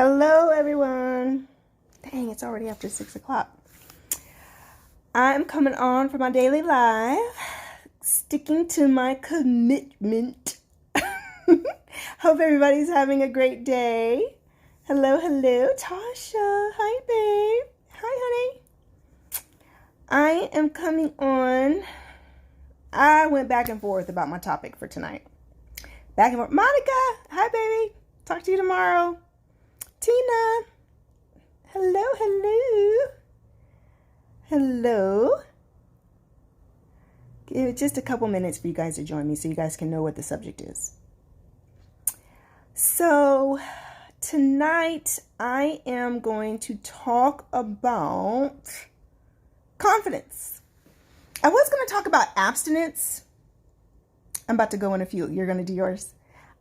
Hello, everyone. Dang, it's already after 6 o'clock. I'm coming on for my daily live, sticking to my commitment. Hope everybody's having a great day. Hello, Tasha. Hi, babe. Hi, honey. I am coming on. I went back and forth about my topic for tonight. Back and forth. Monica. Hi, baby. Talk to you tomorrow. Tina. Hello. Give it just a couple minutes for you guys to join me so you guys can know what the subject is. So tonight I am going to talk about confidence. I was going to talk about abstinence. I'm about to go in a few. You're going to do yours.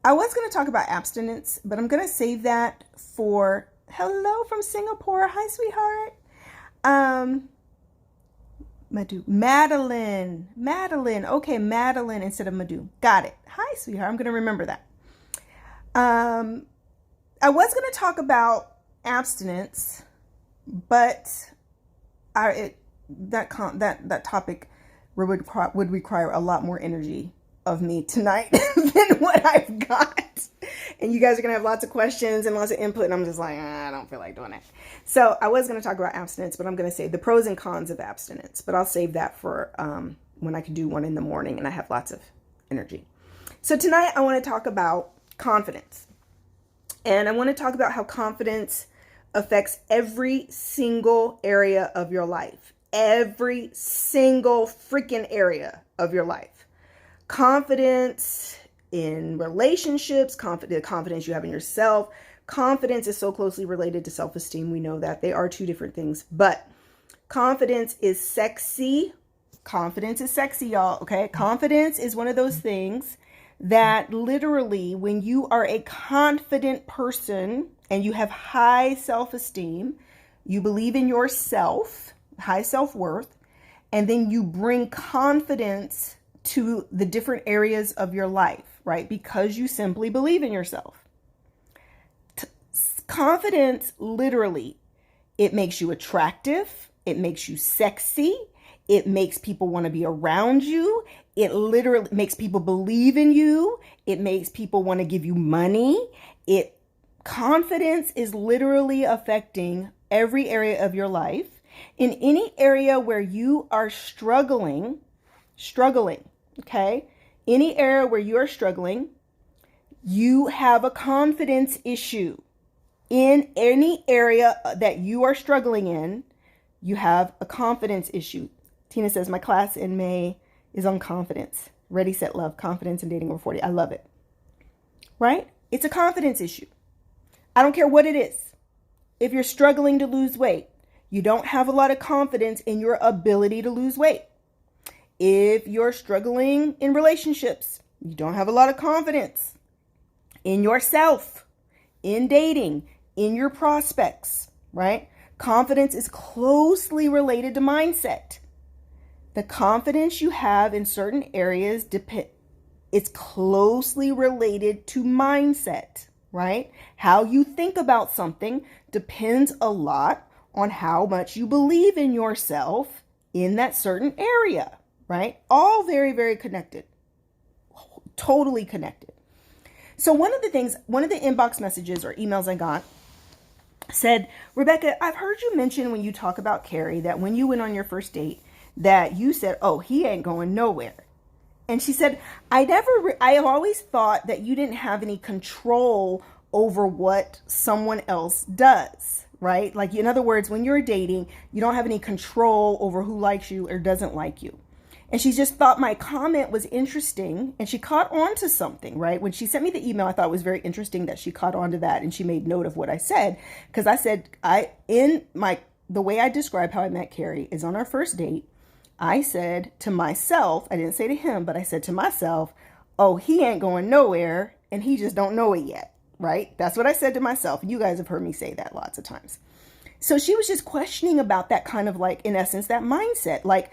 I was going to talk about abstinence, but I'm going to save that for hello from Singapore. Hi, sweetheart. Madeline. Okay, Madeline instead of Madhu. Got it. Hi, sweetheart. I'm going to remember that. I was going to talk about abstinence, but that topic would require a lot more energy of me tonight than what I've got. And you guys are going to have lots of questions and lots of input. And I'm just like, I don't feel like doing it. So I was going to talk about abstinence, but I'm going to say the pros and cons of abstinence. But I'll save that for when I can do one in the morning and I have lots of energy. So tonight I want to talk about confidence. And I want to talk about how confidence affects every single area of your life. Every single freaking area of your life. Confidence in relationships, confidence you have in yourself. Confidence is so closely related to self-esteem. We know that they are two different things, but confidence is sexy. Confidence is sexy, y'all. Okay. Confidence is one of those things that literally when you are a confident person and you have high self-esteem, you believe in yourself, high self-worth, and then you bring confidence to the different areas of your life, right? Because you simply believe in yourself. Confidence, literally, it makes you attractive. It makes you sexy. It makes people want to be around you. It literally makes people believe in you. It makes people want to give you money. Confidence is literally affecting every area of your life. In any area where you are struggling, okay? Any area where you're struggling, you have a confidence issue. In any area that you are struggling in, you have a confidence issue. Tina says, my class in May is on confidence. Ready, set, love, confidence and dating over 40. I love it. Right? It's a confidence issue. I don't care what it is. If you're struggling to lose weight, you don't have a lot of confidence in your ability to lose weight. If you're struggling in relationships, you don't have a lot of confidence in yourself, in dating, in your prospects, right? Confidence is closely related to mindset. The confidence you have in certain areas it's closely related to mindset, right? How you think about something depends a lot on how much you believe in yourself in that certain area. Right? All very, very connected. Totally connected. So one of the inbox messages or emails I got said, Rebecca, I've heard you mention when you talk about Carrie that when you went on your first date that you said, oh, he ain't going nowhere. And she said, I have always thought that you didn't have any control over what someone else does. Right? Like, in other words, when you're dating, you don't have any control over who likes you or doesn't like you. And she just thought my comment was interesting and she caught on to something, right? When she sent me the email, I thought it was very interesting that she caught on to that and she made note of what I said. Because I said, the way I described how I met Carrie is on our first date. I said to myself, I didn't say to him, but I said to myself, oh, he ain't going nowhere and he just don't know it yet, right? That's what I said to myself. You guys have heard me say that lots of times. So she was just questioning about that kind of like, in essence, that mindset, like,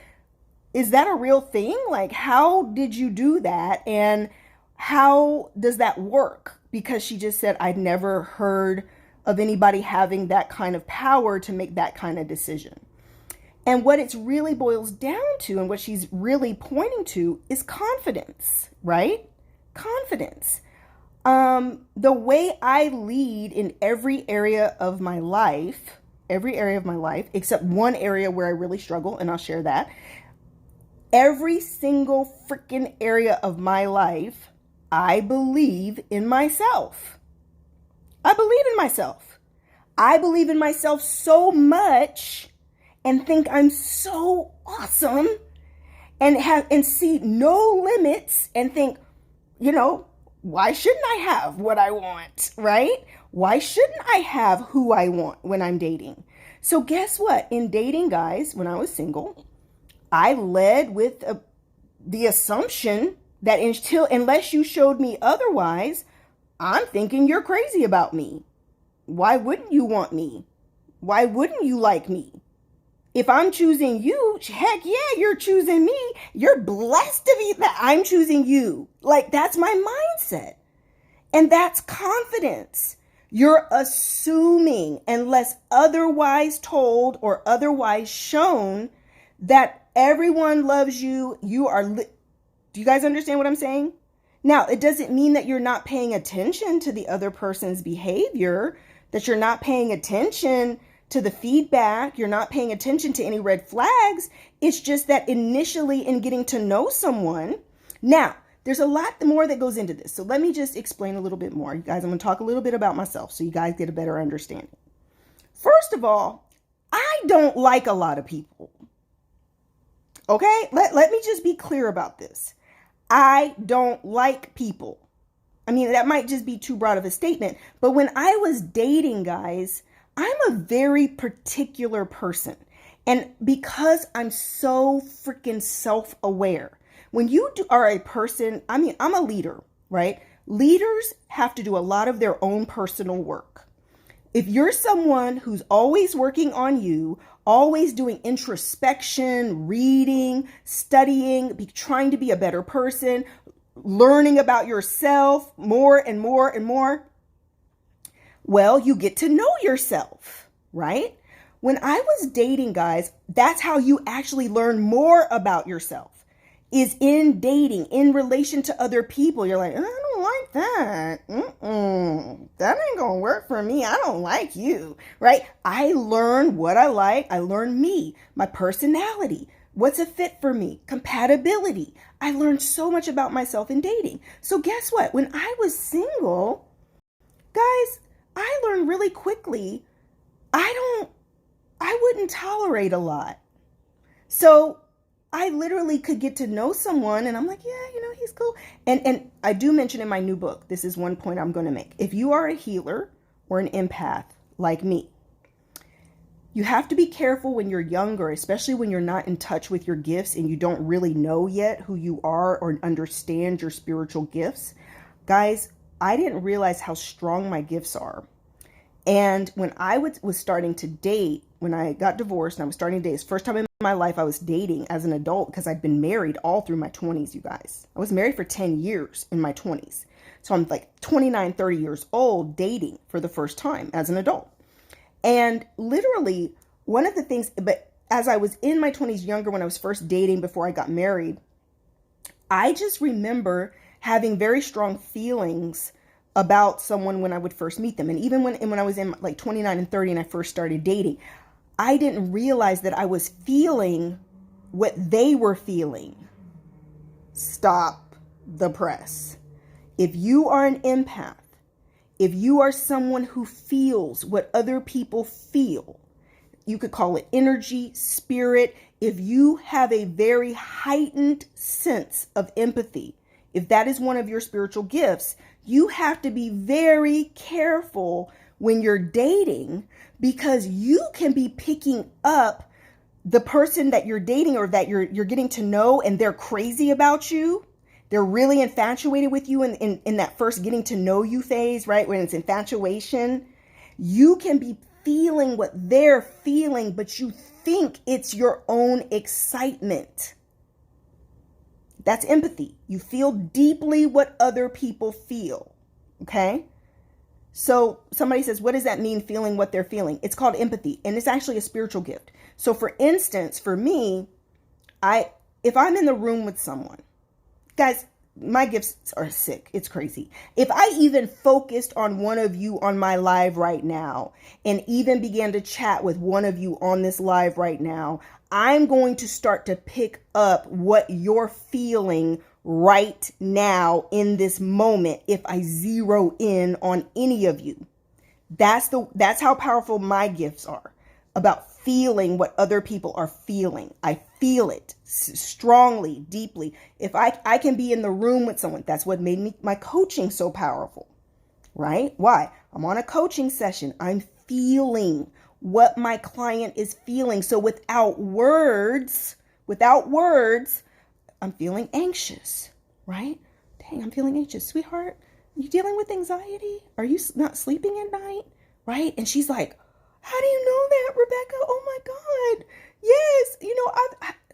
is that a real thing? Like, how did you do that? And how does that work? Because she just said, I'd never heard of anybody having that kind of power to make that kind of decision. And what it's really boils down to, and what she's really pointing to, is confidence, right? Confidence. The way I lead in every area of my life, except one area where I really struggle, and I'll share that. Every single freaking area of my life, I believe in myself. I believe in myself. I believe in myself so much and think I'm so awesome and see no limits and think, why shouldn't I have what I want, right? Why shouldn't I have who I want when I'm dating? So guess what? In dating, guys, when I was single, I led with the assumption that unless you showed me otherwise, I'm thinking you're crazy about me. Why wouldn't you want me? Why wouldn't you like me? If I'm choosing you, heck yeah, you're choosing me. You're blessed to be that I'm choosing you. Like, that's my mindset. And that's confidence. You're assuming, unless otherwise told or otherwise shown, that everyone loves you. Do you guys understand what I'm saying? Now, it doesn't mean that you're not paying attention to the other person's behavior, that you're not paying attention to the feedback, you're not paying attention to any red flags. It's just that initially in getting to know someone, now there's a lot more that goes into this. So let me just explain a little bit more. You guys, I'm going to talk a little bit about myself so you guys get a better understanding. First of all, I don't like a lot of people. Okay? Let me just be clear about this. I don't like people. I mean, that might just be too broad of a statement, but when I was dating, guys, I'm a very particular person. And because I'm so freaking self-aware, when you are a person, I'm a leader, right? Leaders have to do a lot of their own personal work. If you're someone who's always working on you, always doing introspection, reading, studying, trying to be a better person, learning about yourself more and more and more, well, you get to know yourself, right? When I was dating, guys, that's how you actually learn more about yourself, is in dating, in relation to other people. You're like, I don't like that. That ain't gonna work for me. I don't like you, right? I learn what I like. I learn me, my personality, what's a fit for me, compatibility. I learned so much about myself in dating. So guess what? When I was single, guys, I learned really quickly, I wouldn't tolerate a lot. So I literally could get to know someone and I'm like, yeah, he's cool. And I do mention in my new book, this is one point I'm going to make. If you are a healer or an empath like me, you have to be careful when you're younger, especially when you're not in touch with your gifts and you don't really know yet who you are or understand your spiritual gifts. Guys, I didn't realize how strong my gifts are. And when I was starting to date, when I got divorced and I was starting to date, it's the first time in my life I was dating as an adult, because I'd been married all through my 20s, you guys. I was married for 10 years in my 20s. So I'm like 29, 30 years old dating for the first time as an adult. And literally one of the things, but as I was in my 20s, younger, when I was first dating before I got married, I just remember having very strong feelings about someone when I would first meet them. And even when I was in like 29 and 30 and I first started dating, I didn't realize that I was feeling what they were feeling. Stop the press. If you are an empath, if you are someone who feels what other people feel, you could call it energy, spirit. If you have a very heightened sense of empathy, if that is one of your spiritual gifts, you have to be very careful when you're dating, because you can be picking up the person that you're dating or that you're getting to know, and they're crazy about you. They're really infatuated with you in that first getting to know you phase, right? When it's infatuation, you can be feeling what they're feeling, but you think it's your own excitement. That's empathy. You feel deeply what other people feel. Okay? So somebody says, what does that mean, feeling what they're feeling? It's called empathy, and it's actually a spiritual gift. So for instance, for me, if I'm in the room with someone, guys, my gifts are sick. It's crazy. If I even focused on one of you on my live right now and even began to chat with one of you on this live right now, I'm going to start to pick up what you're feeling right now in this moment if I zero in on any of you. That's how powerful my gifts are, about feeling what other people are feeling. I feel it strongly, deeply. If I can be in the room with someone, that's what made my coaching so powerful, right? Why? I'm on a coaching session. I'm feeling what my client is feeling. So without words, I'm feeling anxious, right? Dang, I'm feeling anxious. Sweetheart, you dealing with anxiety? Are you not sleeping at night? Right? And she's like, how do you know that, Rebecca? Oh my God. Yes.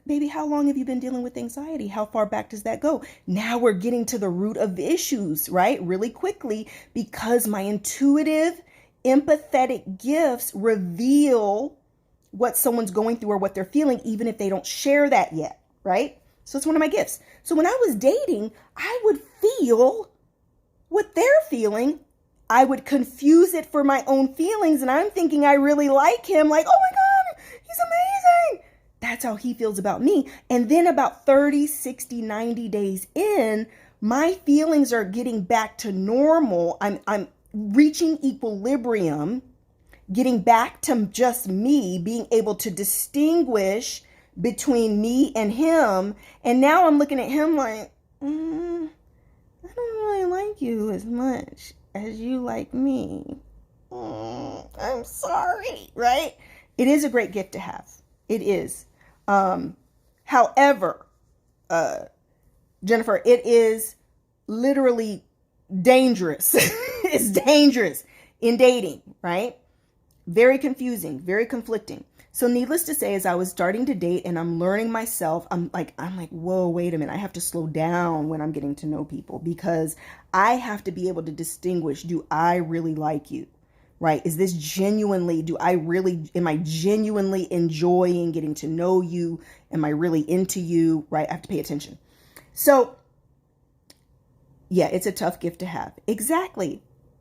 Baby, how long have you been dealing with anxiety? How far back does that go? Now we're getting to the root of the issues, right? Really quickly, because my intuitive, empathetic gifts reveal what someone's going through or what they're feeling, even if they don't share that yet, right? So it's one of my gifts. So when I was dating, I would feel what they're feeling. I would confuse it for my own feelings, and I'm thinking I really like him, like, oh my God, he's amazing. That's how he feels about me. And then about 30, 60, 90 days in, my feelings are getting back to normal. I'm reaching equilibrium, getting back to just me, being able to distinguish between me and him. And now I'm looking at him like, I don't really like you as much as you like me. I'm sorry, right? It is a great gift to have. It is. However, Jennifer, it is literally dangerous. It's dangerous in dating, right? Very confusing, very conflicting. So needless to say, as I was starting to date and I'm learning myself, I'm like, whoa, wait a minute. I have to slow down when I'm getting to know people, because I have to be able to distinguish, do I really like you? Right? Is this genuinely, am I genuinely enjoying getting to know you? Am I really into you? Right? I have to pay attention. So yeah, it's a tough gift to have. Exactly.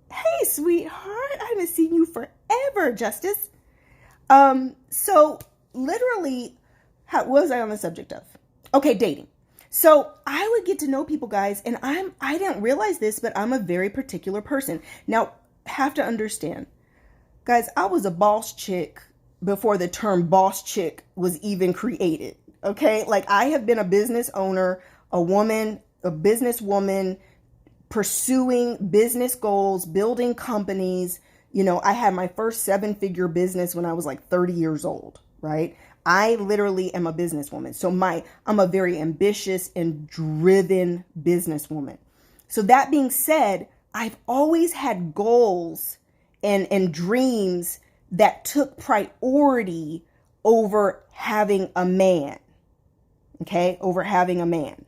Hey, sweetheart, I haven't seen you forever, Justice. So literally, what was I on the subject of? Okay, dating. So I would get to know people, guys, and I didn't realize this, but I'm a very particular person. Now, have to understand, guys, I was a boss chick before the term boss chick was even created. Okay. Like, I have been a business owner, a businesswoman, pursuing business goals, building companies. I had my first 7-figure business when I was like 30 years old, right? I literally am a businesswoman. So I'm a very ambitious and driven businesswoman. So that being said, I've always had goals and dreams that took priority over having a man. Okay? Over having a man.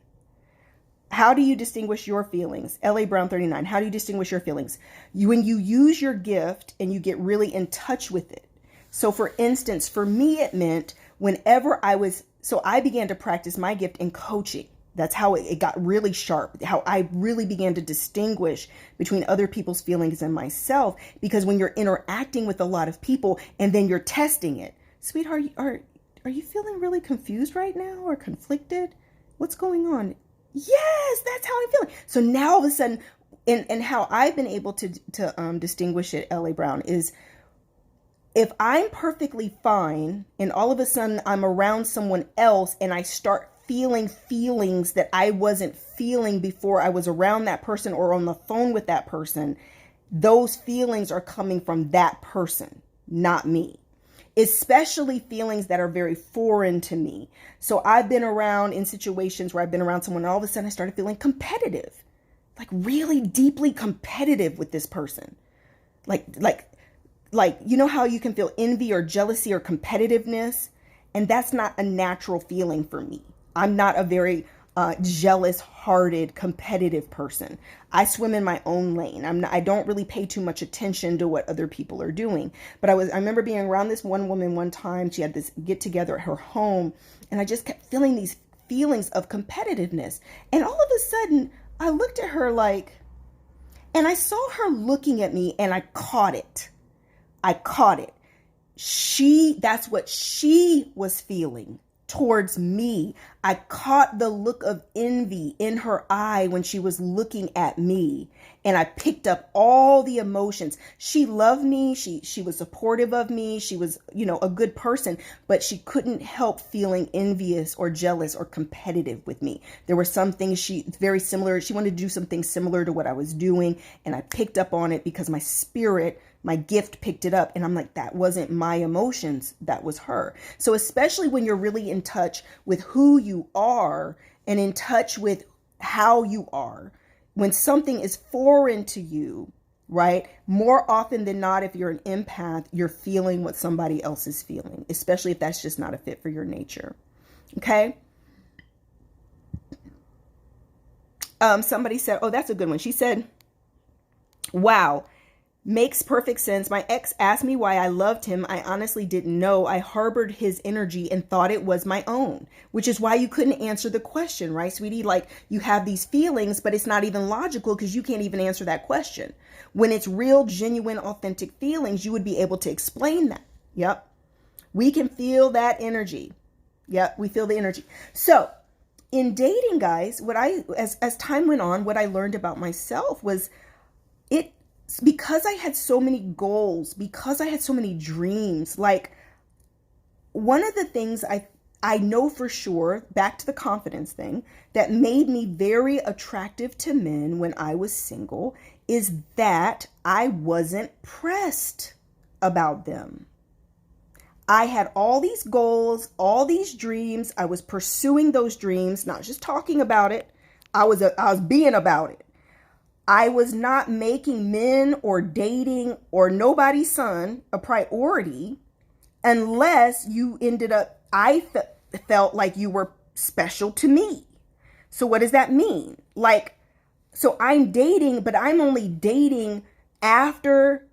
How do you distinguish your feelings? LA Brown 39. How do you distinguish your feelings? When you use your gift and you get really in touch with it. So for instance, for me, it meant I began to practice my gift in coaching. That's how it got really sharp, how I really began to distinguish between other people's feelings and myself. Because when you're interacting with a lot of people and then you're testing it, sweetheart, are you feeling really confused right now or conflicted? What's going on? Yes, that's how I'm feeling. So now all of a sudden, and how I've been able to distinguish it, LA Brown, is if I'm perfectly fine and all of a sudden I'm around someone else and I start feeling feelings that I wasn't feeling before I was around that person or on the phone with that person, those feelings are coming from that person, not me. Especially feelings that are very foreign to me. So I've been around in situations where I've been around someone and all of a sudden I started feeling competitive, like really deeply competitive with this person. Like, you know how you can feel envy or jealousy or competitiveness? And that's not a natural feeling for me. I'm not a very jealous-hearted, competitive person. I swim in my own lane. I don't really pay too much attention to what other people are doing. But I remember being around this one woman one time. She had this get together at her home, and I just kept feeling these feelings of competitiveness. And all of a sudden, I looked at her and I saw her looking at me, and I caught it. That's what she was feeling towards me. I caught the look of envy in her eye when she was looking at me, and I picked up all the emotions. She loved me. She was supportive of me. She was, a good person, but she couldn't help feeling envious or jealous or competitive with me. There were some things very similar. She wanted to do something similar to what I was doing, and I picked up on it because my gift picked it up. And I'm like, that wasn't my emotions. That was her. So especially when you're really in touch with who you are and in touch with how you are, when something is foreign to you, right? More often than not, if you're an empath, you're feeling what somebody else is feeling, especially if that's just not a fit for your nature. Okay. Somebody said, oh, that's a good one. She said, wow. Makes perfect sense. My ex asked me why I loved him. I honestly didn't know. I harbored his energy and thought it was my own, which is why you couldn't answer the question, right, sweetie? Like, you have these feelings, but it's not even logical because you can't even answer that question. When it's real, genuine, authentic feelings, you would be able to explain that. Yep. We can feel that energy. Yep. We feel the energy. So in dating, guys, as time went on, what I learned about myself was because I had so many goals, because I had so many dreams, like one of the things I know for sure, back to the confidence thing, that made me very attractive to men when I was single is that I wasn't pressed about them. I had all these goals, all these dreams. I was pursuing those dreams, not just talking about it. I was being about it. I was not making men or dating or nobody's son a priority unless you I felt like you were special to me. So what does that mean? So I'm dating, but I'm only dating after,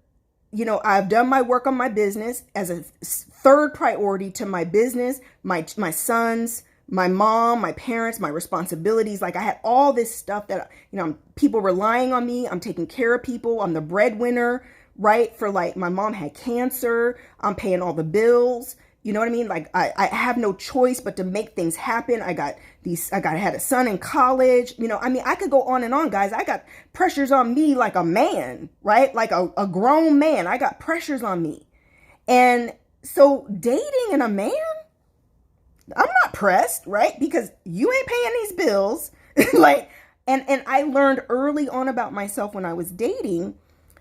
I've done my work on my business as a third priority to my business, my sons, my mom, my parents, my responsibilities. Like I had all this stuff that, people relying on me. I'm taking care of people. I'm the breadwinner, right? For my mom had cancer. I'm paying all the bills. You know what I mean? Like I have no choice but to make things happen. I had a son in college. I could go on and on, guys. I got pressures on me like a man, right? Like a grown man. I got pressures on me. And so dating a man, I'm not pressed, right? Because you ain't paying these bills. And I learned early on about myself when I was dating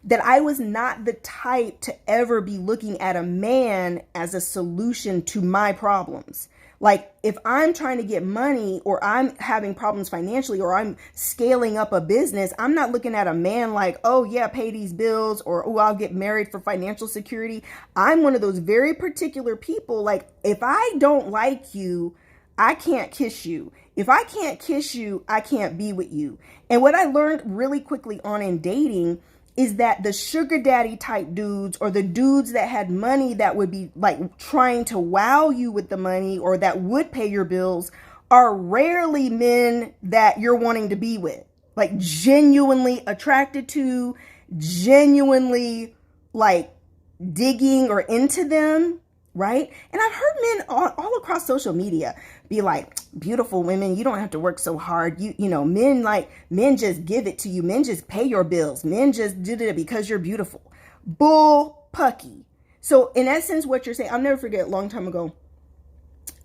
that I was not the type to ever be looking at a man as a solution to my problems. Like if I'm trying to get money or I'm having problems financially or I'm scaling up a business, I'm not looking at a man like, oh yeah, pay these bills or, oh, I'll get married for financial security. I'm one of those very particular people. Like if I don't like you, I can't kiss you. If I can't kiss you, I can't be with you. And what I learned really quickly on in dating is that the sugar daddy type dudes or the dudes that had money that would be like trying to wow you with the money or that would pay your bills are rarely men that you're wanting to be with. Like genuinely attracted to, genuinely like digging or into them, right? And I've heard men all across social media be like, beautiful women, you don't have to work so hard. Men just give it to you. Men just pay your bills. Men just did it because you're beautiful. Bull pucky. So in essence, what you're saying, I'll never forget a long time ago.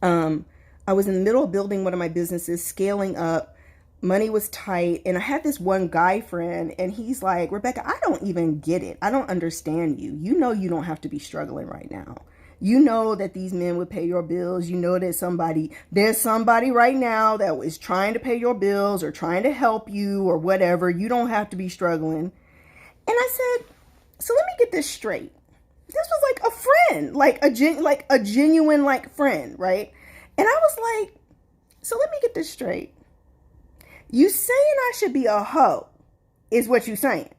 I was in the middle of building one of my businesses, scaling up. Money was tight. And I had this one guy friend and he's like, Rebecca, I don't even get it. I don't understand you. You don't have to be struggling right now. You know that these men would pay your bills. You know that there's somebody right now that is trying to pay your bills or trying to help you or whatever. You don't have to be struggling. And I said, so let me get this straight. This was like a friend, like a genuine like friend, right? And I was like, so let me get this straight. You saying I should be a hoe is what you saying.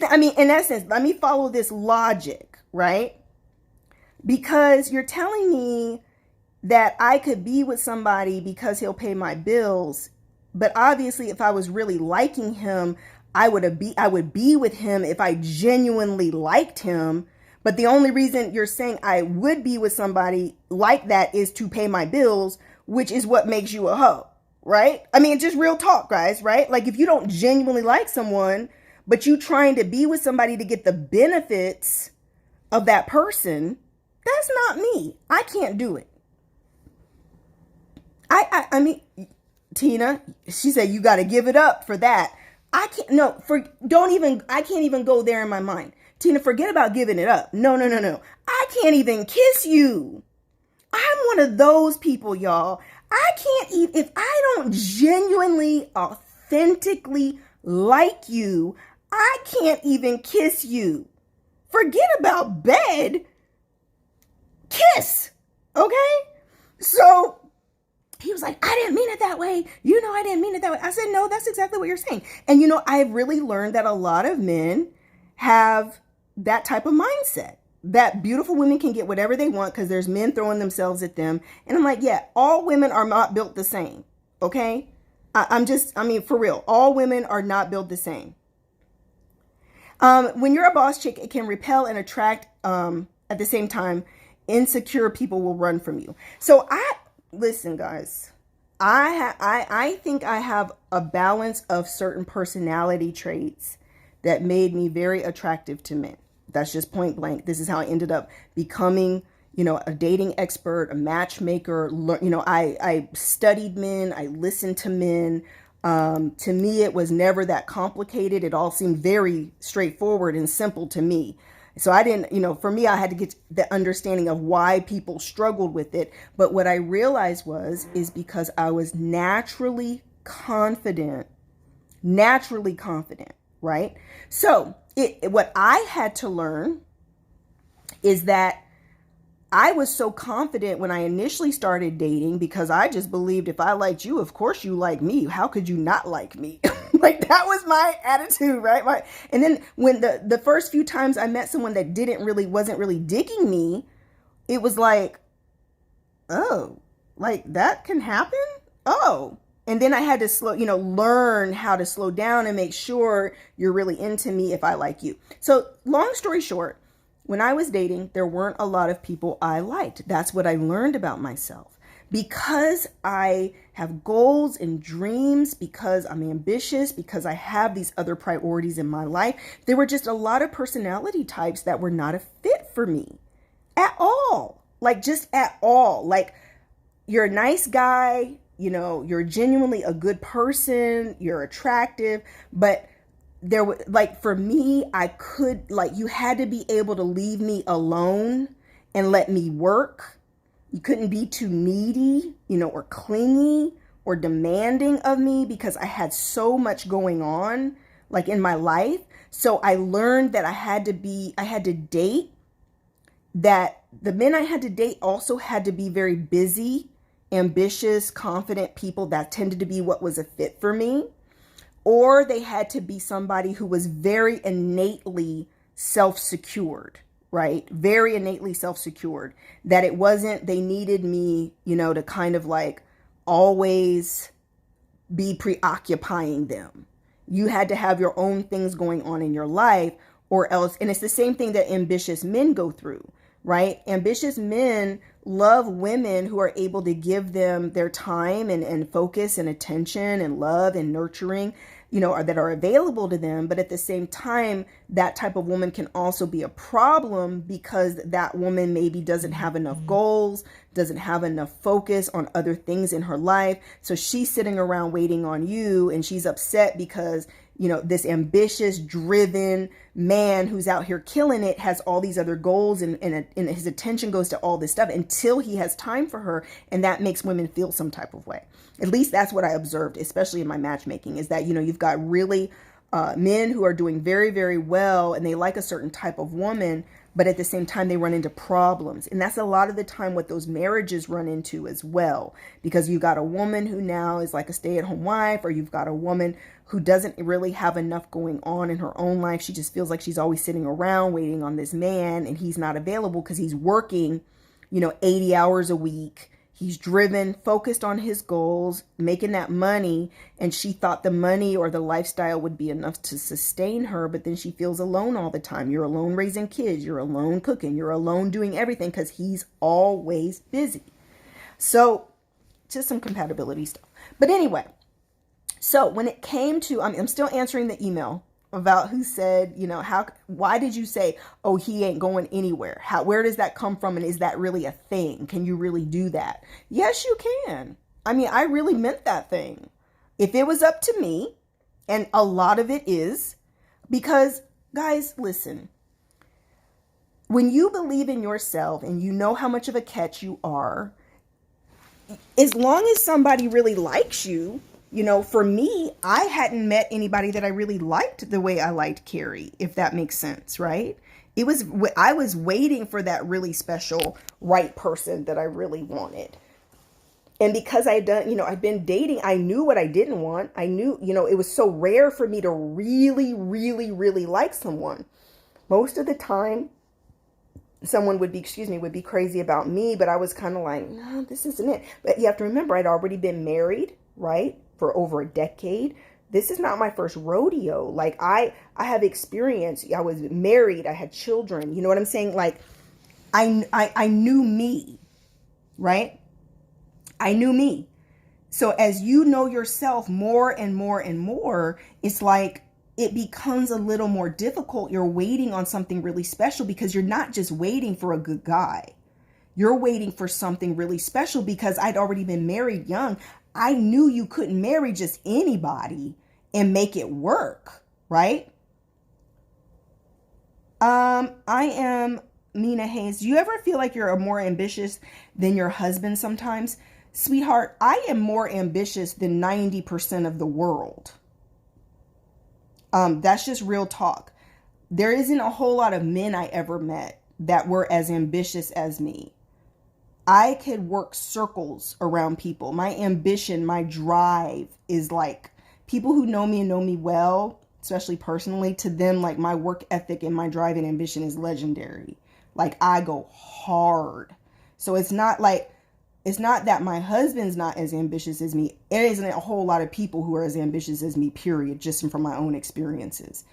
I mean, in essence, let me follow this logic, right? Because you're telling me that I could be with somebody because he'll pay my bills, but obviously if I was really liking him, I would be with him if I genuinely liked him. But the only reason you're saying I would be with somebody like that is to pay my bills, which is what makes you a hoe, right? I mean, just real talk, guys, right? Like if you don't genuinely like someone, but you trying to be with somebody to get the benefits of that person, that's not me. I can't do it. I mean, Tina, she said you got to give it up for that. I can't even go there in my mind. Tina, forget about giving it up. No. I can't even kiss you. I'm one of those people, y'all. I can't even, if I don't genuinely, authentically like you, I can't even kiss you. Forget about bed. Kiss. Okay? So he was like, I didn't mean it that way. I didn't mean it that way. I said, no, that's exactly what you're saying. And I've really learned that a lot of men have that type of mindset, that beautiful women can get whatever they want because there's men throwing themselves at them. And I'm like, yeah, all women are not built the same. Okay? For real, all women are not built the same. When you're a boss chick, it can repel and attract at the same time. Insecure people will run from you. So listen, guys, I think I have a balance of certain personality traits that made me very attractive to men. That's just point blank. This is how I ended up becoming, a dating expert, a matchmaker. I studied men. I listened to men. To me, it was never that complicated. It all seemed very straightforward and simple to me. So I didn't, for me, I had to get the understanding of why people struggled with it. But what I realized is because I was naturally confident, right? So what I had to learn is that I was so confident when I initially started dating because I just believed if I liked you, of course you like me. How could you not like me? Like that was my attitude, right? And then when the first few times I met someone that wasn't really digging me, it was like, oh, like that can happen? Oh. And then I had to learn how to slow down and make sure you're really into me if I like you. So long story short, when I was dating, there weren't a lot of people I liked. That's what I learned about myself. Because I have goals and dreams, because I'm ambitious, because I have these other priorities in my life, there were just a lot of personality types that were not a fit for me at all. Like just at all. Like you're a nice guy, you're genuinely a good person, you're attractive, but there was for me, you had to be able to leave me alone and let me work. You couldn't be too needy, or clingy or demanding of me because I had so much going on in my life. So I learned that I had to date, that the men I had to date also had to be very busy, ambitious, confident people. That tended to be what was a fit for me. Or they had to be somebody who was very innately self-secured, right? Very innately self-secured. That it wasn't, they needed me, to kind of always be preoccupying them. You had to have your own things going on in your life or else, and it's the same thing that ambitious men go through, right? Ambitious men love women who are able to give them their time and focus and attention and love and nurturing, or that are available to them. But at the same time, that type of woman can also be a problem because that woman maybe doesn't have enough goals, doesn't have enough focus on other things in her life. So she's sitting around waiting on you and she's upset because this ambitious, driven man who's out here killing it has all these other goals and his attention goes to all this stuff until he has time for her. And that makes women feel some type of way. At least that's what I observed, especially in my matchmaking, is that, you've got really men who are doing very, very well and they like a certain type of woman, but at the same time they run into problems. And that's a lot of the time what those marriages run into as well, because you got a woman who now is like a stay-at-home wife, or you've got a woman who doesn't really have enough going on in her own life. She just feels like she's always sitting around waiting on this man, and he's not available because he's working, 80 hours a week. He's driven, focused on his goals, making that money, and she thought the money or the lifestyle would be enough to sustain her, but then she feels alone all the time. You're alone raising kids, you're alone cooking, you're alone doing everything because he's always busy. So just some compatibility stuff. But anyway, so when it came to, I'm still answering the email about who said, why did you say, oh, he ain't going anywhere? Where does that come from? And is that really a thing? Can you really do that? Yes, you can. I really meant that thing. If it was up to me, and a lot of it is, because guys, listen, when you believe in yourself and you know how much of a catch you are, as long as somebody really likes you, for me, I hadn't met anybody that I really liked the way I liked Carrie, if that makes sense, right? I was waiting for that really special right person that I really wanted. And because I'd been dating, I knew what I didn't want. I knew, it was so rare for me to really, really, really like someone. Most of the time, someone would be crazy about me, but I was kind of like, no, this isn't it. But you have to remember, I'd already been married, right? For over a decade. This is not my first rodeo. Like I have experience. I was married. I had children. You know what I'm saying? Like I knew me, right? I knew me. So as you know yourself more and more and more, it's like it becomes a little more difficult. You're waiting on something really special because you're not just waiting for a good guy. You're waiting for something really special because I'd already been married young. I knew you couldn't marry just anybody and make it work, right? I am Mina Hayes. Do you ever feel like you're more ambitious than your husband sometimes? Sweetheart, I am more ambitious than 90% of the world. That's just real talk. There isn't a whole lot of men I ever met that were as ambitious as me. I could work circles around people. My ambition, my drive is like, people who know me and know me well, especially personally, to them, like my work ethic and my drive and ambition is legendary. Like I go hard. So it's not that my husband's not as ambitious as me. There isn't a whole lot of people who are as ambitious as me, period, just from my own experiences.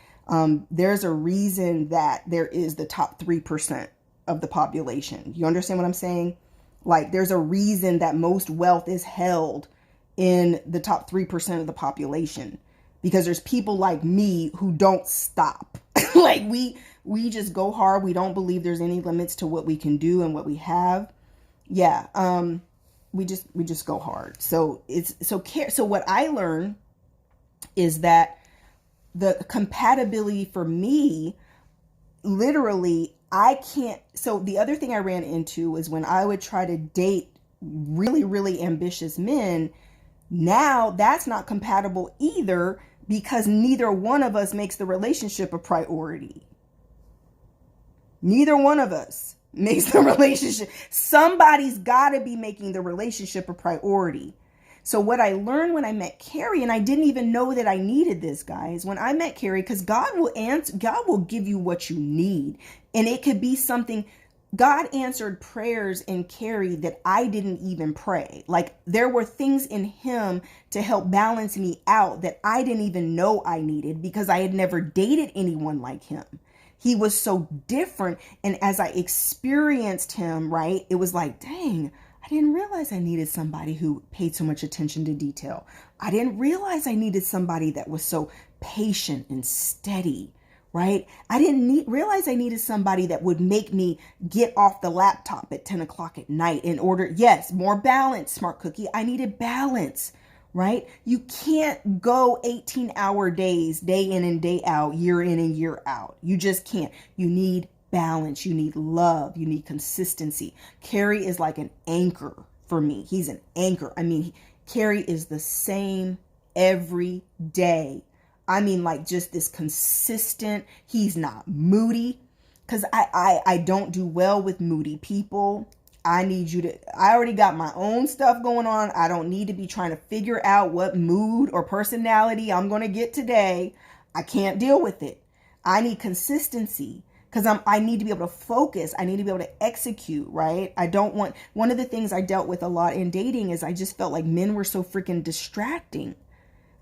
There's a reason that there is the top 3% of the population. You understand what I'm saying? Like there's a reason that most wealth is held in the top 3% of the population, because there's people like me who don't stop. Like we just go hard. We don't believe there's any limits to what we can do and what we have. Yeah. We just go hard. So what I learned is that the compatibility for me, literally, I can't. So the other thing I ran into was when I would try to date really, really ambitious men. Now that's not compatible either, because neither one of us makes the relationship a priority. Neither one of us makes the relationship. Somebody's got to be making the relationship a priority. So what I learned when I met Carrie, and I didn't even know that I needed this, guys, when I met Carrie, because God will give you what you need. And it could be something, God answered prayers in Carrie that I didn't even pray. Like there were things in him to help balance me out that I didn't even know I needed, because I had never dated anyone like him. He was so different. And as I experienced him, right, it was like, dang, I didn't realize I needed somebody who paid so much attention to detail. I didn't realize I needed somebody that was so patient and steady, right? I didn't realize I needed somebody that would make me get off the laptop at 10 o'clock at night in order. Yes, more balance, Smart Cookie. I needed balance, right? You can't go 18-hour days, day in and day out, year in and year out. You just can't. You need balance. You need love. You need consistency. Carrie is like an anchor for me. He's an anchor. I mean, Carrie is the same every day. I mean, like just this consistent, he's not moody. because I don't do well with moody people. I already got my own stuff going on. I don't need to be trying to figure out what mood or personality I'm going to get today. I can't deal with it. I need consistency because I need to be able to focus. I need to be able to execute, right? One of the things I dealt with a lot in dating is I just felt like men were so freaking distracting.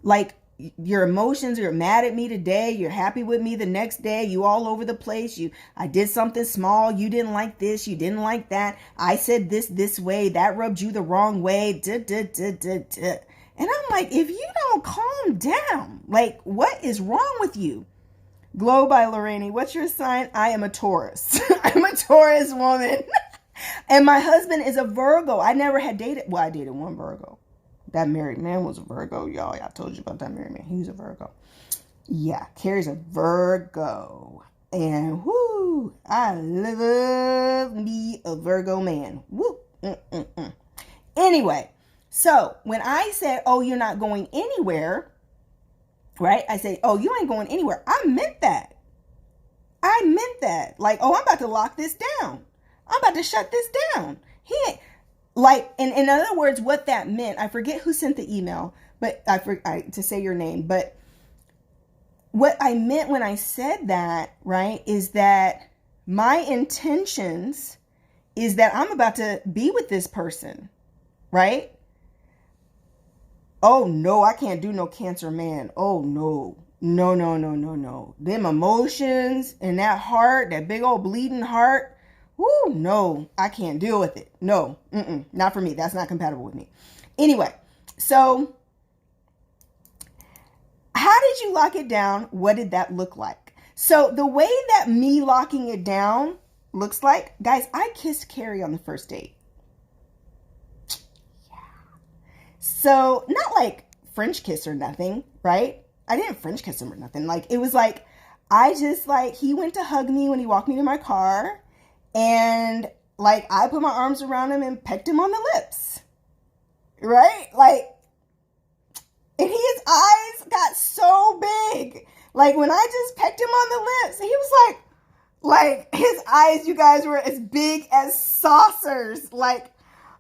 Like, your emotions, you're mad at me today, you're happy with me the next day, you all over the place, I did something small, you didn't like this, you didn't like that, I said this way, that rubbed you the wrong way, And I'm like, if you don't calm down, like, what is wrong with you? Glow by Lorraine, what's your sign? I am a Taurus. I'm a Taurus woman. And my husband is a Virgo. I never had dated, well, I dated one Virgo. That married man was a Virgo, y'all. I told you about that married man. He was a Virgo. Yeah, Carrie's a Virgo. And whoo, I love me a Virgo man. Woo. Anyway, so when I said, oh, you're not going anywhere, right? I said, oh, you ain't going anywhere. I meant that. Like, oh, I'm about to lock this down. I'm about to shut this down. He ain't. Like, in other words, what that meant, I forget who sent the email, but to say your name, but what I meant when I said that, right, is that my intentions is that I'm about to be with this person, right? Oh, no, I can't do no Cancer man. Oh, no. No. Them emotions and that heart, that big old bleeding heart. Woo, no, I can't deal with it. No, not for me. That's not compatible with me. Anyway, so how did you lock it down? What did that look like? So the way that me locking it down looks like, guys, I kissed Carrie on the first date. Yeah. So not like French kiss or nothing, right? I didn't French kiss him or nothing. Like, it was like, he went to hug me when he walked me to my car. And like, I put my arms around him and pecked him on the lips, right? Like, and his eyes got so big. Like, when I just pecked him on the lips, he was like his eyes, you guys, were as big as saucers. Like,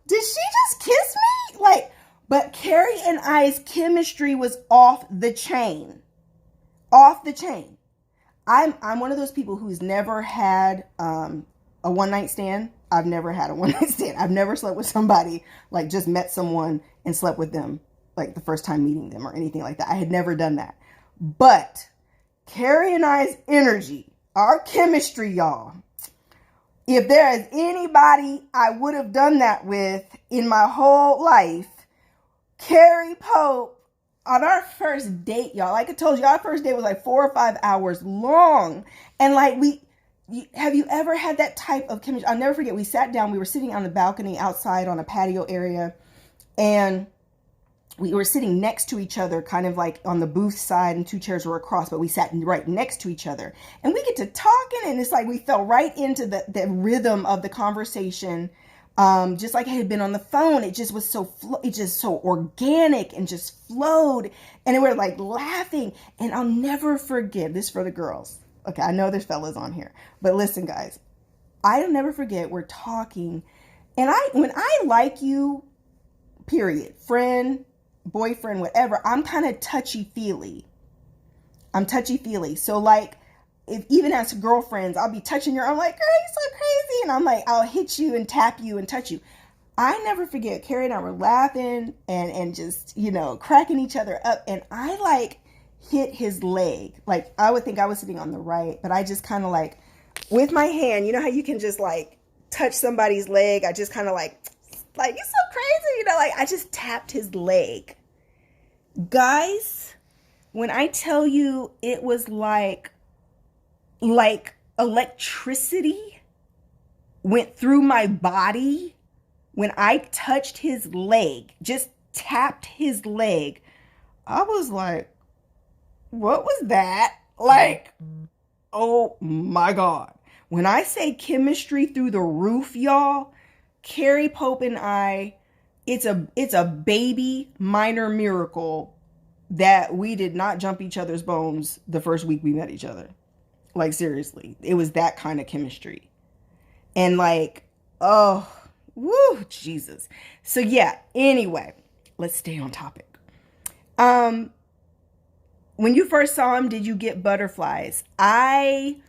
did she just kiss me? Like, but Carrie and I's chemistry was off the chain. Off the chain. I'm one of those people who's never had, a one-night stand. I've never had a one-night stand. I've never slept with somebody, like just met someone and slept with them, like the first time meeting them or anything like that. I had never done that. But Carrie and I's energy, our chemistry, y'all, if there is anybody I would have done that with in my whole life, Carrie Pope, on our first date, y'all, like I told you, our first date was like 4 or 5 hours long. And like, have you ever had that type of chemistry? I'll never forget. We sat down. We were sitting on the balcony outside on a patio area, and we were sitting next to each other, kind of like on the booth side, and 2 chairs were across, but we sat right next to each other. And we get to talking, and it's like we fell right into the rhythm of the conversation, just like I had been on the phone. It just was so organic and just flowed, and we were like laughing. And I'll never forget this for the girls. Okay, I know there's fellas on here, but listen, guys, I'll never forget. We're talking, and when I like you, period, friend, boyfriend, whatever, I'm kind of touchy-feely. So like, if even as girlfriends, I'll be touching your arm like, girl, you're so crazy. And I'm like, I'll hit you and tap you and touch you. I never forget, Carrie and I were laughing and just, cracking each other up. And I like hit his leg. Like, I would think I was sitting on the right, but I just kind of like, with my hand, you know how you can just like touch somebody's leg? I just kind of like, you're so crazy. Like, I just tapped his leg. Guys, when I tell you it was like electricity went through my body when I touched his leg, just tapped his leg, I was like, what was that? Like, oh my God. When I say chemistry through the roof, y'all, Carrie Pope and I, it's a baby minor miracle that we did not jump each other's bones the first week we met each other. Like, seriously, it was that kind of chemistry. And like, oh, woo, Jesus. So yeah, anyway, let's stay on topic. Um, when you first saw him, did you get butterflies? I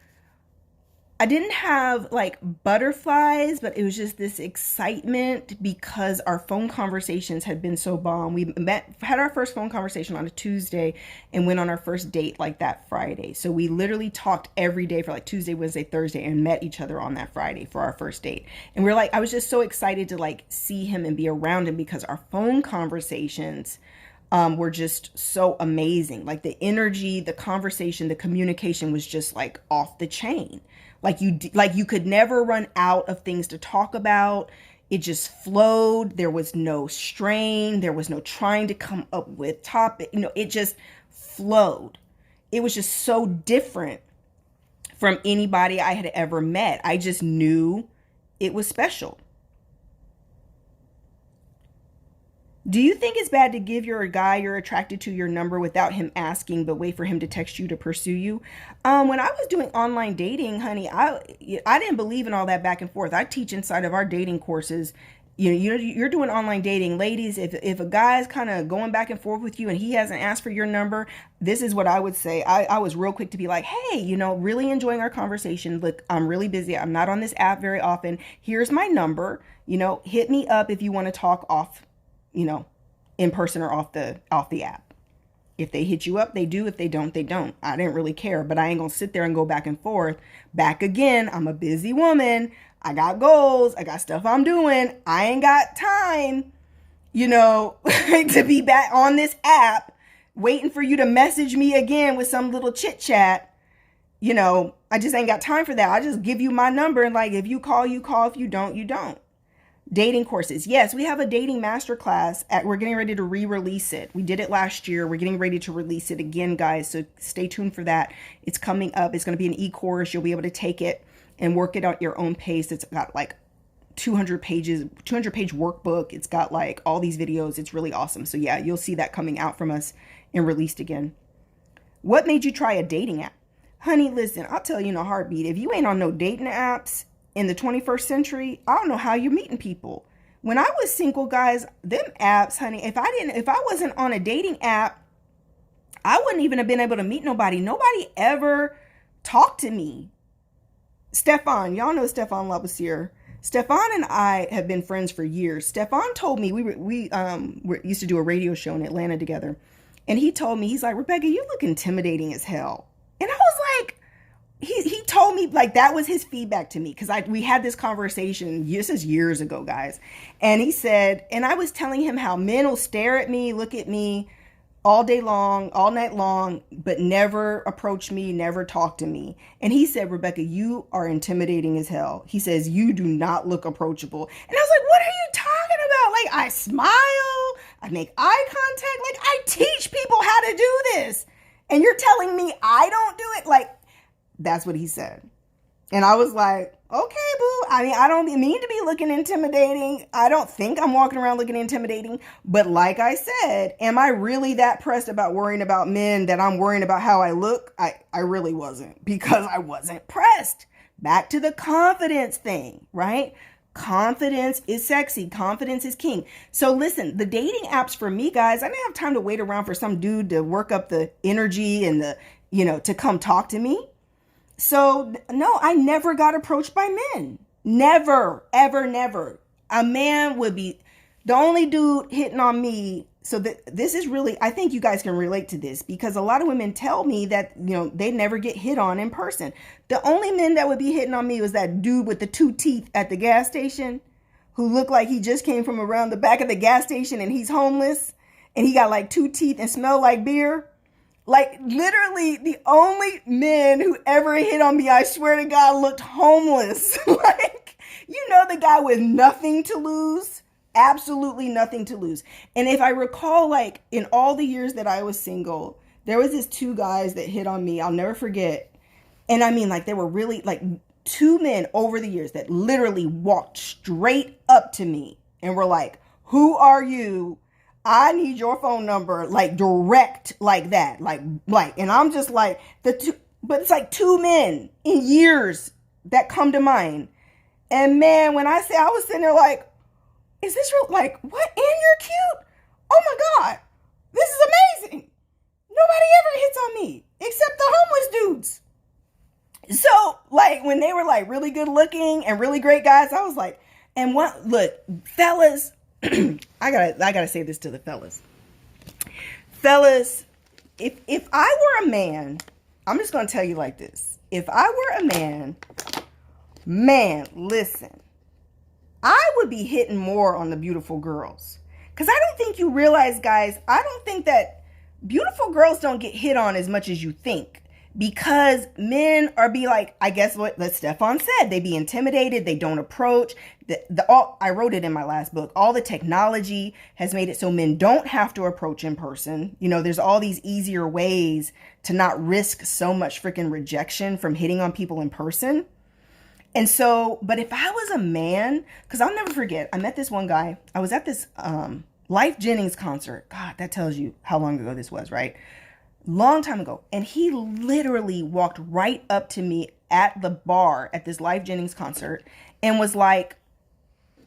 didn't have like butterflies, but it was just this excitement because our phone conversations had been so bomb. We had our first phone conversation on a Tuesday and went on our first date like that Friday. So we literally talked every day for like Tuesday, Wednesday, Thursday, and met each other on that Friday for our first date. And we're like, I was just so excited to like see him and be around him because our phone conversations were just so amazing. Like the energy, the conversation, the communication was just like off the chain. Like you could never run out of things to talk about. It just flowed. There was no strain. There was no trying to come up with topic. It just flowed. It was just so different from anybody I had ever met. I just knew it was special. Do you think it's bad to give your guy you're attracted to your number without him asking, but wait for him to text you to pursue you? When I was doing online dating, honey, I didn't believe in all that back and forth. I teach inside of our dating courses. You're doing online dating, ladies. If a guy's kind of going back and forth with you and he hasn't asked for your number, this is what I would say. I was real quick to be like, hey, really enjoying our conversation. Look, I'm really busy. I'm not on this app very often. Here's my number. Hit me up if you want to talk off, in person or off the app. If they hit you up, they do. If they don't, they don't. I didn't really care, but I ain't gonna sit there and go back and forth. Back again, I'm a busy woman. I got goals. I got stuff I'm doing. I ain't got time, to be back on this app waiting for you to message me again with some little chit chat. I just ain't got time for that. I just give you my number and like, if you call, you call. If you don't, you don't. Dating courses. Yes, we have a dating masterclass. We're getting ready to re-release it. We did it last year. We're getting ready to release it again, guys. So stay tuned for that. It's coming up. It's going to be an e-course. You'll be able to take it and work it at your own pace. It's got like 200 page workbook. It's got like all these videos. It's really awesome. So yeah, you'll see that coming out from us and released again. What made you try a dating app? Honey, listen, I'll tell you in a heartbeat. If you ain't on no dating apps in the 21st century, I don't know how you're meeting people. When I was single, guys, them apps, honey, if I wasn't on a dating app, I wouldn't even have been able to meet nobody. Nobody ever talked to me. Stefan, y'all know Stefan Labussiere. Stefan and I have been friends for years. Stefan told me, we used to do a radio show in Atlanta together. And he told me, he's like, Rebecca, you look intimidating as hell. And I was like, he told me, like, that was his feedback to me, because we had this conversation, this is years ago, guys, and he said, and I was telling him how men will stare at me, look at me all day long, all night long, but never approach me, never talk to me. And he said, Rebecca, you are intimidating as hell. He says, you do not look approachable. And I was like, what are you talking about? Like, I smile, I make eye contact, like, I teach people how to do this, and you're telling me I don't do it? Like, that's what he said. And I was like, okay, boo. I mean, I don't mean to be looking intimidating. I don't think I'm walking around looking intimidating. But like I said, am I really that pressed about worrying about men that I'm worrying about how I look? I really wasn't, because I wasn't pressed. Back to the confidence thing, right? Confidence is sexy. Confidence is king. So listen, the dating apps for me, guys, I didn't have time to wait around for some dude to work up the energy and to come talk to me. So, no, I never got approached by men. Never, ever, never. A man would be the only dude hitting on me. So this is really, I think you guys can relate to this, because a lot of women tell me that, they never get hit on in person. The only men that would be hitting on me was that dude with the 2 teeth at the gas station, who looked like he just came from around the back of the gas station and he's homeless and he got like 2 teeth and smelled like beer. Like, literally, the only men who ever hit on me, I swear to God, looked homeless. Like, the guy with nothing to lose, absolutely nothing to lose. And if I recall, like, in all the years that I was single, there was these 2 guys that hit on me. I'll never forget. And I mean, like, they were really, like, 2 men over the years that literally walked straight up to me and were like, who are you? I need your phone number, like, direct, like that, like, and I'm just like, but it's like 2 men in years that come to mind. And man, when I say, I was sitting there like, is this real? Like, what? And you're cute? Oh my God, this is amazing. Nobody ever hits on me except the homeless dudes. So like when they were like really good looking and really great guys, I was like, and what, look, fellas, I gotta say this to the fellas. Fellas, if I were a man, I'm just gonna tell you like this. If I were a man, listen, I would be hitting more on the beautiful girls. Because I don't think you realize, guys, I don't think that beautiful girls don't get hit on as much as you think. Because men are be like, I guess what Stefan said, they be intimidated, they don't approach. I wrote it in my last book. All the technology has made it so men don't have to approach in person. You know, there's all these easier ways to not risk so much freaking rejection from hitting on people in person. And so, but if I was a man, because I'll never forget, I met this one guy. I was at this Life Jennings concert. God, that tells you how long ago this was, right? Long time ago. And he literally walked right up to me at the bar at this Life Jennings concert and was like,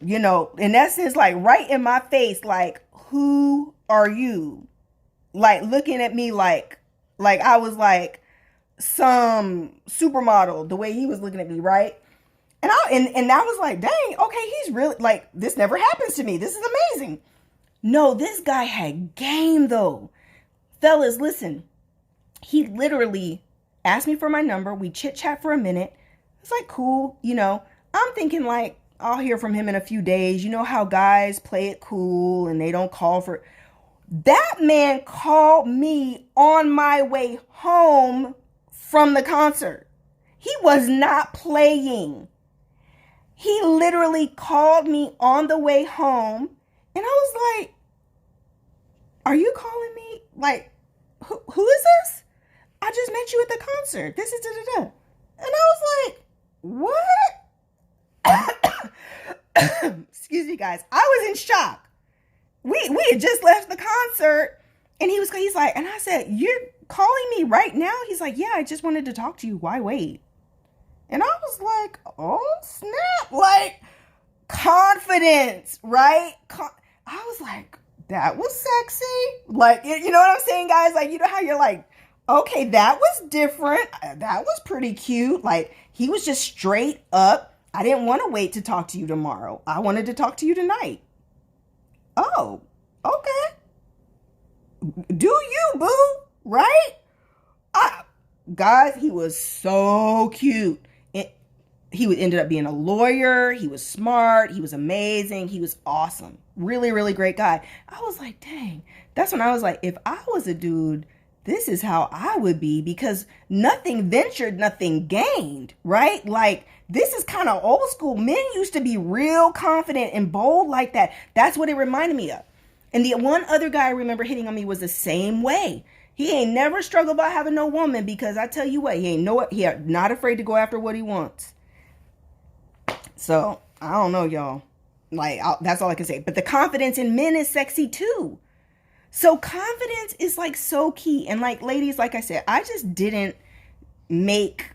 you know, in essence, like right in my face, like, who are you? Like looking at me like I was like some supermodel, the way he was looking at me, right? And I was like, dang, okay, he's really like, this never happens to me. This is amazing. No, this guy had game though. Fellas, listen, he literally asked me for my number. We chit chat for a minute. It's like, cool. You know, I'm thinking like, I'll hear from him in a few days. You know how guys play it cool and they don't call for. That man called me on my way home from the concert. He was not playing. He literally called me on the way home. And I was like, are you calling me? Like, who is this? I just met you at the concert. This is da-da-da. And I was like, what? Excuse me, guys. I was in shock. We had just left the concert. And he's like, and I said, you're calling me right now? He's like, yeah, I just wanted to talk to you. Why wait? And I was like, oh, snap. Like, confidence, right? I was like, that was sexy. Like, you know what I'm saying, guys? Like, you know how you're like, okay, that was different. That was pretty cute. Like, he was just straight up. I didn't want to wait to talk to you tomorrow. I wanted to talk to you tonight. Oh, okay. Do you, boo? Right? Guys, he was so cute. He ended up being a lawyer. He was smart. He was amazing. He was awesome. Really, really great guy. I was like, dang. That's when I was like, if I was a dude, this is how I would be, because nothing ventured, nothing gained, right? Like, this is kind of old school. Men used to be real confident and bold like that. That's what it reminded me of. And the one other guy I remember hitting on me was the same way. He ain't never struggled about having no woman, because I tell you what, he not afraid to go after what he wants. So, I don't know, y'all. Like, that's all I can say. But the confidence in men is sexy too. So confidence is like so key. And like, ladies, like I said, I just didn't make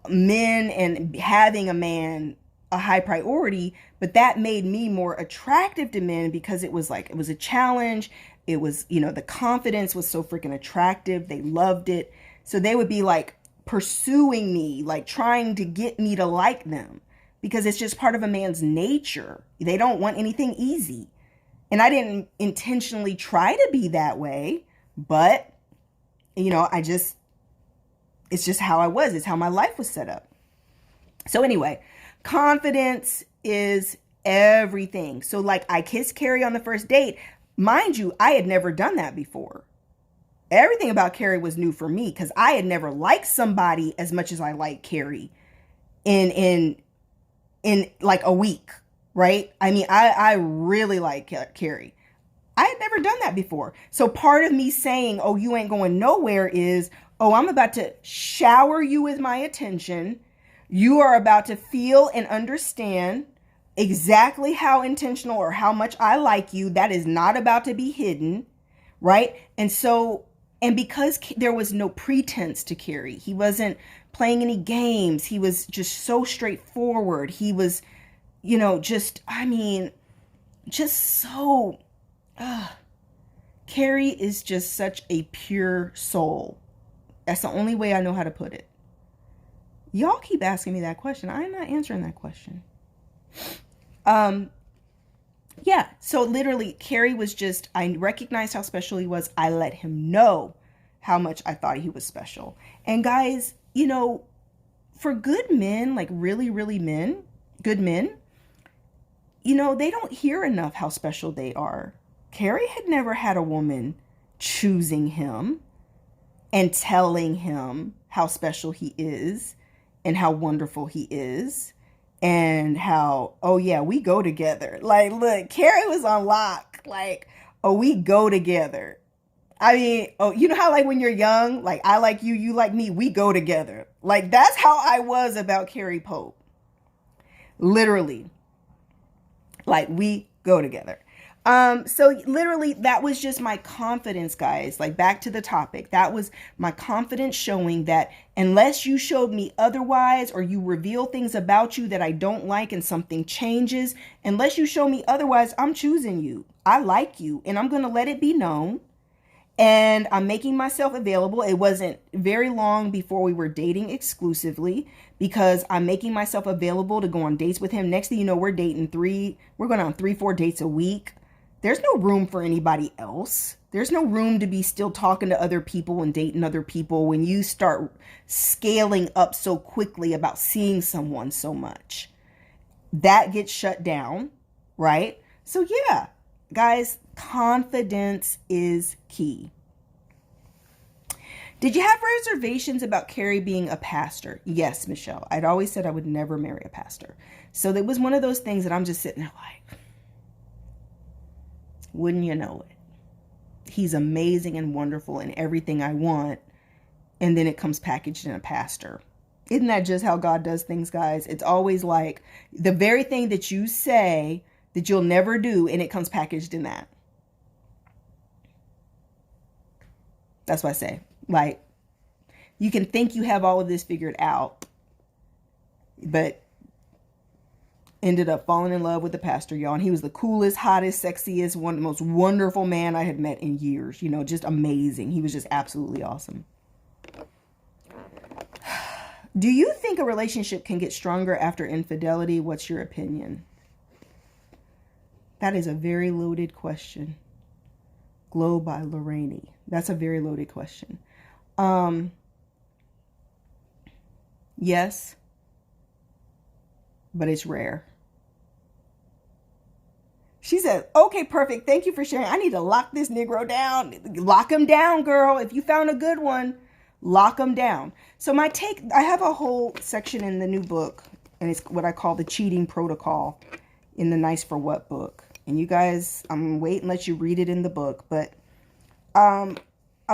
men and having a man a high priority, but that made me more attractive to men, because it was a challenge. It was, you know, the confidence was so freaking attractive. They loved it. So they would be like pursuing me, like trying to get me to like them, because it's just part of a man's nature. They don't want anything easy. And I didn't intentionally try to be that way, but, you know, it's just how I was. It's how my life was set up. So anyway, confidence is everything. So like, I kissed Carrie on the first date. Mind you, I had never done that before. Everything about Carrie was new for me, because I had never liked somebody as much as I liked Carrie in like a week, right? I mean, I really like Carrie. I had never done that before. So part of me saying, oh, you ain't going nowhere is, oh, I'm about to shower you with my attention. You are about to feel and understand exactly how intentional or how much I like you. That is not about to be hidden, right? And so And because there was no pretense to Carrie, he wasn't playing any games. He was just so straightforward. He was, just so, Carrie is just such a pure soul. That's the only way I know how to put it. Y'all keep asking me that question. I'm not answering that question. Yeah, so literally Carrie was just, I recognized how special he was. I let him know how much I thought he was special. And guys, for good men, like really, really good men, they don't hear enough how special they are. Carrie had never had a woman choosing him and telling him how special he is and how wonderful he is and how, oh yeah, we go together. Like, look, Carrie was on lock. Like, oh, we go together. I mean, oh, you know how like when you're young, like I like you, you like me, we go together. Like that's how I was about Carrie Pope. Literally. Like we go together. So literally that was just my confidence, guys. Like back to the topic. That was my confidence showing that unless you showed me otherwise, or you reveal things about you that I don't like and something changes, unless you show me otherwise, I'm choosing you. I like you and I'm going to let it be known. And I'm making myself available. It wasn't very long before we were dating exclusively because I'm making myself available to go on dates with him. Next thing you know, we're going on 3-4 dates a week. There's no room for anybody else. There's no room to be still talking to other people and dating other people when you start scaling up so quickly about seeing someone so much. That gets shut down, right? So yeah, guys, confidence is key. Did you have reservations about Carrie being a pastor? Yes, Michelle. I'd always said I would never marry a pastor. So it was one of those things that I'm just sitting there like, wouldn't you know it? He's amazing and wonderful and everything I want. And then it comes packaged in a pastor. Isn't that just how God does things, guys? It's always like the very thing that you say that you'll never do, and it comes packaged in that. That's what I say. Like, you can think you have all of this figured out, but ended up falling in love with the pastor, y'all. And he was the coolest, hottest, sexiest, one of the most wonderful man I had met in years. Just amazing. He was just absolutely awesome. Do you think a relationship can get stronger after infidelity? What's your opinion? That is a very loaded question. Glow by Lorraine. That's a very loaded question. Yes, but it's rare. She said, okay, perfect. Thank you for sharing. I need to lock this Negro down. Lock him down, girl. If you found a good one, lock him down. So I have a whole section in the new book, and it's what I call the cheating protocol in the Nice for What book. And you guys, I'm going to wait and let you read it in the book. But I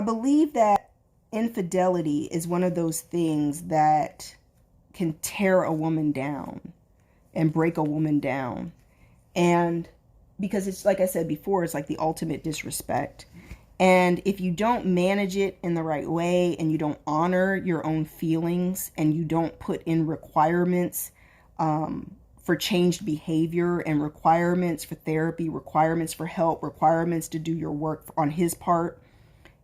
believe that infidelity is one of those things that can tear a woman down and break a woman down. And because it's like I said before, it's like the ultimate disrespect. And if you don't manage it in the right way and you don't honor your own feelings and you don't put in requirements for changed behavior and requirements for therapy, requirements for help, requirements to do your work on his part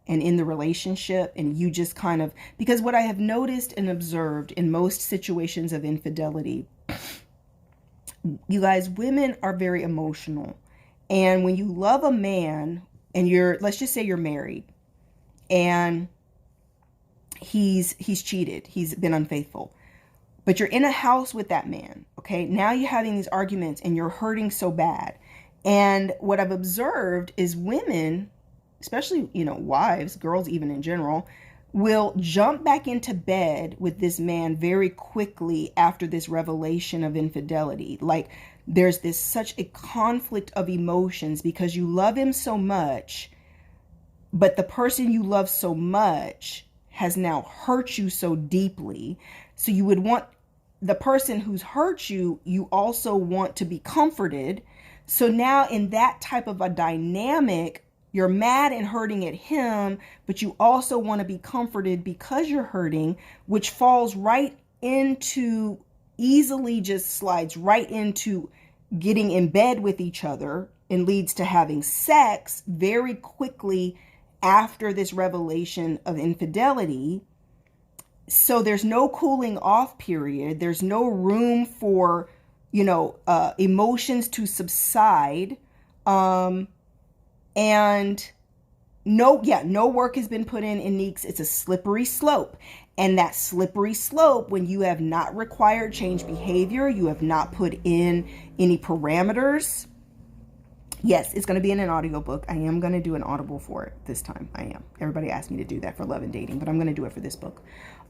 and in the relationship, and you just kind of, because what I have noticed and observed in most situations of infidelity, you guys, women are very emotional. And when you love a man and let's just say you're married and he's cheated, he's been unfaithful, but you're in a house with that man, okay? Now you're having these arguments and you're hurting so bad. And what I've observed is women, especially, wives, girls even in general, will jump back into bed with this man very quickly after this revelation of infidelity. Like there's such a conflict of emotions because you love him so much, but the person you love so much has now hurt you so deeply. So you would want the person who's hurt you, you also want to be comforted. So now in that type of a dynamic, You're mad and hurting at him, but you also want to be comforted because you're hurting, which falls right into, easily just slides right into getting in bed with each other and leads to having sex very quickly after this revelation of infidelity. So there's no cooling off period. There's no room for, emotions to subside. And no work has been put in Neeks. It's a slippery slope. And that slippery slope, when you have not required change behavior, you have not put in any parameters. Yes, it's going to be in an audiobook. I am going to do an audible for it this time. I am. Everybody asked me to do that for Love and Dating, but I'm going to do it for this book.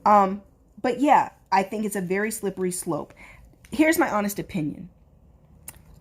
But yeah, I think it's a very slippery slope. Here's my honest opinion.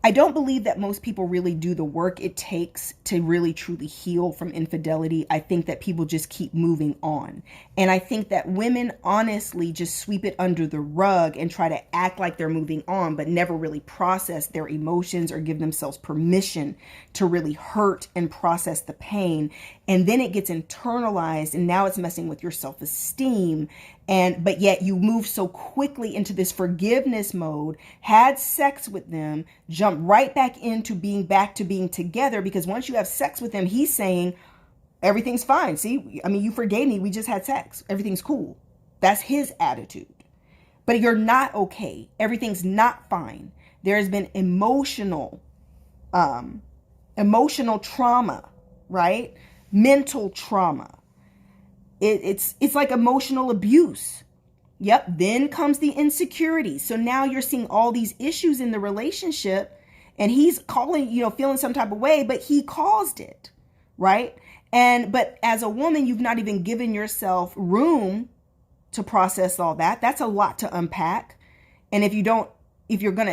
I don't believe that most people really do the work it takes to really truly heal from infidelity. I think that people just keep moving on. And I think that women honestly just sweep it under the rug and try to act like they're moving on, but never really process their emotions or give themselves permission to really hurt and process the pain. And then it gets internalized, and now it's messing with your self-esteem. But yet you move so quickly into this forgiveness mode, had sex with them, jump right back into being together, because once you have sex with him, he's saying everything's fine. See, I mean, you forgave me. We just had sex. Everything's cool. That's his attitude. But you're not okay. Everything's not fine. There has been emotional trauma, right? Mental trauma. It's like emotional abuse. Yep. Then comes the insecurity. So now you're seeing all these issues in the relationship, and he's calling, feeling some type of way, but he caused it. Right. But as a woman, you've not even given yourself room to process all that. That's a lot to unpack. And if you're going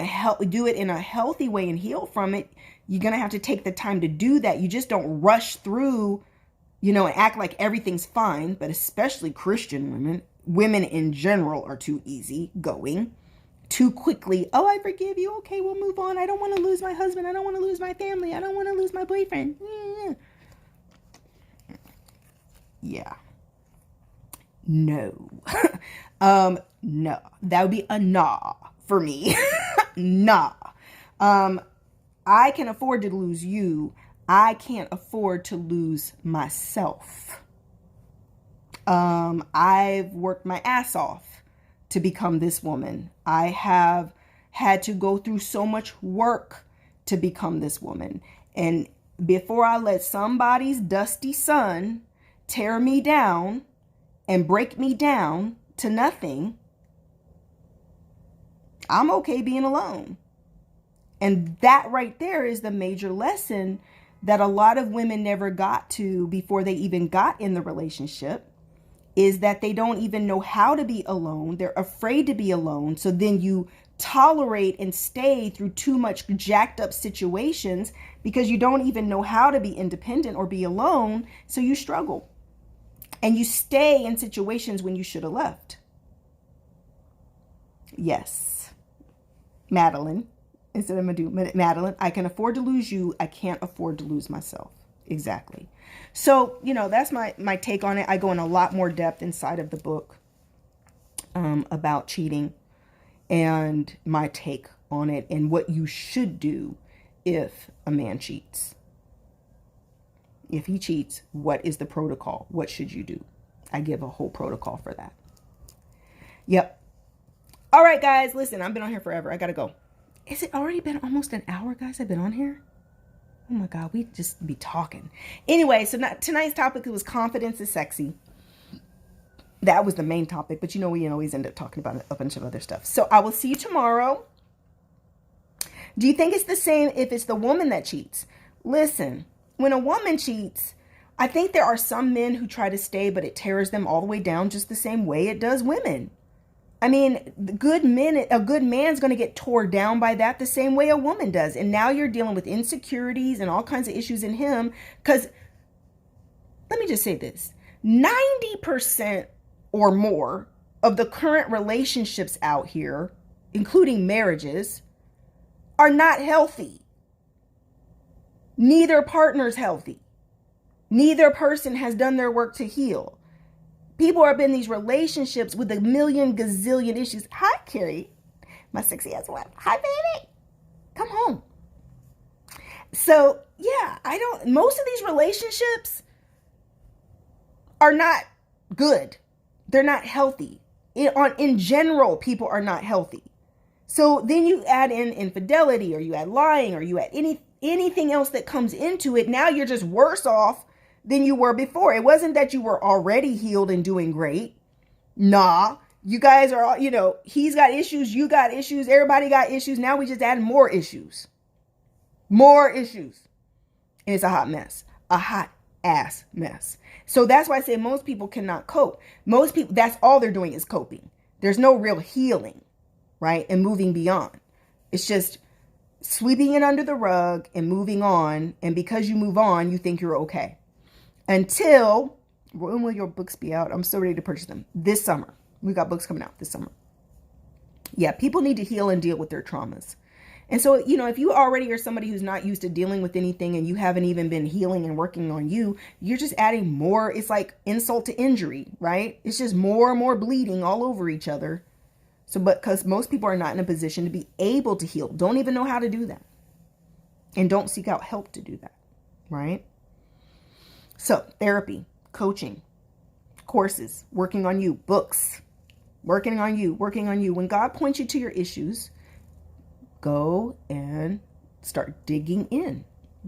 to do it in a healthy way and heal from it, you're going to have to take the time to do that. You just don't rush through, and act like everything's fine. But especially Christian women in general are too easy going, too quickly. Oh, I forgive you. Okay, we'll move on. I don't want to lose my husband. I don't want to lose my family. I don't want to lose my boyfriend. Yeah. No. No. That would be a nah for me. Nah. I can afford to lose you. I can't afford to lose myself. I've worked my ass off to become this woman. I have had to go through so much work to become this woman. And before I let somebody's dusty son tear me down and break me down to nothing, I'm okay being alone. And that right there is the major lesson that a lot of women never got to before they even got in the relationship, is that they don't even know how to be alone. They're afraid to be alone. So then you tolerate and stay through too much jacked up situations because you don't even know how to be independent or be alone. So you struggle and you stay in situations when you should have left. Yes. Madeline. Instead of Madeline, I can afford to lose you. I can't afford to lose myself. Exactly. So, that's my take on it. I go in a lot more depth inside of the book about cheating and my take on it and what you should do if a man cheats. If he cheats, what is the protocol? What should you do? I give a whole protocol for that. Yep. All right, guys, listen, I've been on here forever. I got to go. Is it already been almost an hour, guys? I've been on here. Oh my God, we just be talking. Anyway, so tonight's topic was confidence is sexy. That was the main topic, but we always end up talking about a bunch of other stuff. So I will see you tomorrow. Do you think it's the same if it's the woman that cheats? Listen, when a woman cheats, I think there are some men who try to stay, but it tears them all the way down just the same way it does women. I mean, a good man's going to get tore down by that the same way a woman does. And now you're dealing with insecurities and all kinds of issues in him. Because let me just say this, 90% or more of the current relationships out here, including marriages, are not healthy. Neither partner's healthy. Neither person has done their work to heal. People are in these relationships with a million gazillion issues. Hi, Carrie, my sexy ass wife. Hi, baby. Come home. So, yeah, most of these relationships are not good. They're not healthy. In general, people are not healthy. So then you add in infidelity, or you add lying, or you add anything else that comes into it. Now you're just worse off than you were before. It wasn't that you were already healed and doing great. Nah, you guys are, he's got issues, you got issues, everybody got issues. Now we just add more issues. More issues. And it's a hot mess. A hot ass mess. So that's why I say most people cannot cope. Most people, that's all they're doing is coping. There's no real healing, right? And moving beyond. It's just sweeping it under the rug and moving on. And because you move on, you think you're okay. Until, when will your books be out? I'm so ready to purchase them. This summer. We got books coming out this summer. Yeah, people need to heal and deal with their traumas. And so, if you already are somebody who's not used to dealing with anything and you haven't even been healing and working on you, you're just adding more. It's like insult to injury, right? It's just more and more bleeding all over each other. So, because most people are not in a position to be able to heal, don't even know how to do that, and don't seek out help to do that, right? So, therapy, coaching, courses, working on you, books, working on you. When God points you to your issues, go and start digging in.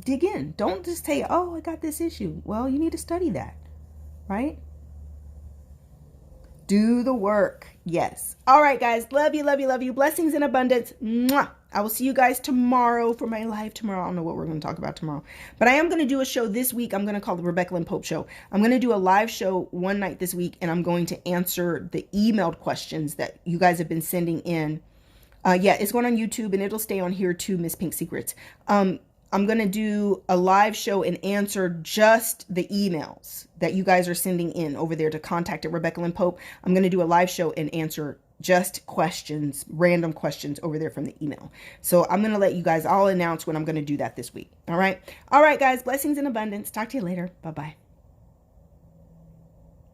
Dig in. Don't just say, oh, I got this issue. Well, you need to study that, right? Do the work. Yes. All right, guys. Love you, love you, love you. Blessings in abundance. Mwah. I will see you guys tomorrow for my live tomorrow. I don't know what we're going to talk about tomorrow, but I am going to do a show this week. I'm going to call the Rebecca Lynn Pope Show. I'm going to do a live show one night this week, and I'm going to answer the emailed questions that you guys have been sending in. Yeah, it's going on YouTube, and it'll stay on here too, Miss Pink Secrets. I'm going to do a live show and answer just the emails that you guys are sending in over there to contact at Rebecca Lynn Pope. I'm going to do a live show and answer just questions, random questions over there from the email. So I'm going to let you guys, I'll announce when I'm going to do that this week. All right. All right, guys. Blessings in abundance. Talk to you later. Bye-bye.